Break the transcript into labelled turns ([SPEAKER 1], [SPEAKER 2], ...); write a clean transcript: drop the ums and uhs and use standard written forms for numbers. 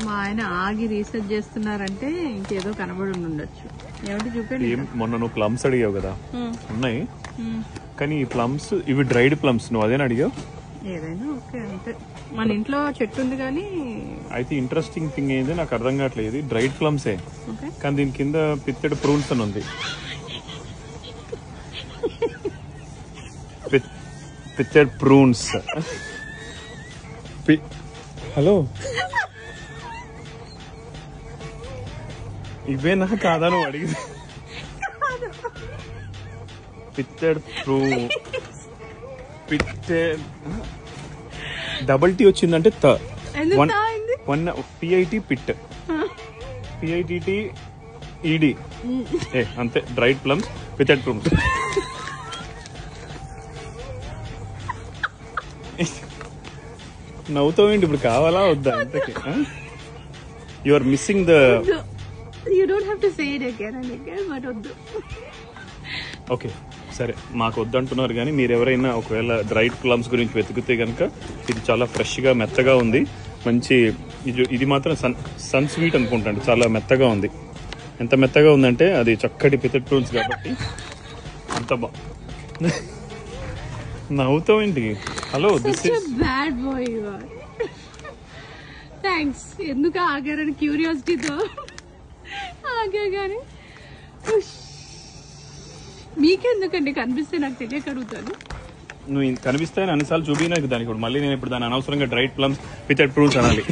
[SPEAKER 1] మా ఆయన ఆగి రీసెర్చ్ చేస్తున్నారంటే ఇంకేదో కనబడి ఉండొచ్చు. ఏమిటి చూపండి.
[SPEAKER 2] మొన్న నువ్వు ప్లమ్స్ అడిగావు కదా, ఉన్నాయి కానీ ఈ ప్లమ్స్ ఇవి డ్రైడ్ ప్లమ్స్. నువ్వు అదేనా అడిగావు?
[SPEAKER 1] ఏదైనా ఓకే అంతే. మన ఇంట్లో చెట్టు ఉంది కానీ
[SPEAKER 2] అయితే ఇంట్రెస్టింగ్ థింగ్ ఏంది నాకు అర్థం కావట్లేదు. డ్రైడ్ ప్లమ్సే కానీ దీని కింద పిత్తెడ్ ప్రూన్స్ అని ఉంది. పిత్తెడ్ ప్రూన్స్. హలో, ఇవేనా కాదా నువ్వు అడిగింది? పిత్తెడ్ పిత్తెడ్ డబల్ టీ వచ్చిందంటే PIT పిట్, PITT ED అంతే. Dried plums pitted prunes. నవ్వుతావేంటి ఇప్పుడు? కావాలా వద్దా ఇంతకి? You are missing the.
[SPEAKER 1] You don't have to say it again and again, but వద్దు.
[SPEAKER 2] ఓకే సరే, మాకు వద్దంటున్నారు కానీ మీరు ఎవరైనా ఒకవేళ డ్రైడ్ ప్లమ్స్ గురించి వెతికితే కనుక ఇది చాలా ఫ్రెష్గా మెత్తగా ఉంది. మంచి ఇది మాత్రం సన్ స్వీట్ అనుకుంటాను. చాలా మెత్తగా ఉంది. ఎంత మెత్తగా ఉందంటే అది చక్కటి పిత్తెడ్ ప్రూన్స్ కాబట్టి అంత నవ్వుతావేంటి? Hello, this is
[SPEAKER 1] bad boy. Thanks. ఎందుకు ఆగారని క్యూరియాసిటీతో ఆగా కానీ మీకెందుకండి కనిపిస్తే నాకు తెలియక అడుగుతాను.
[SPEAKER 2] నువ్వు కనిపిస్తాయని అన్నిసార్లు చూపినా దానికి మళ్ళీ నేను ఇప్పుడు దాని అనవసరంగా డ్రైడ్ ప్లమ్స్ పిత్తెడ్ ప్రూన్స్ అనాలి.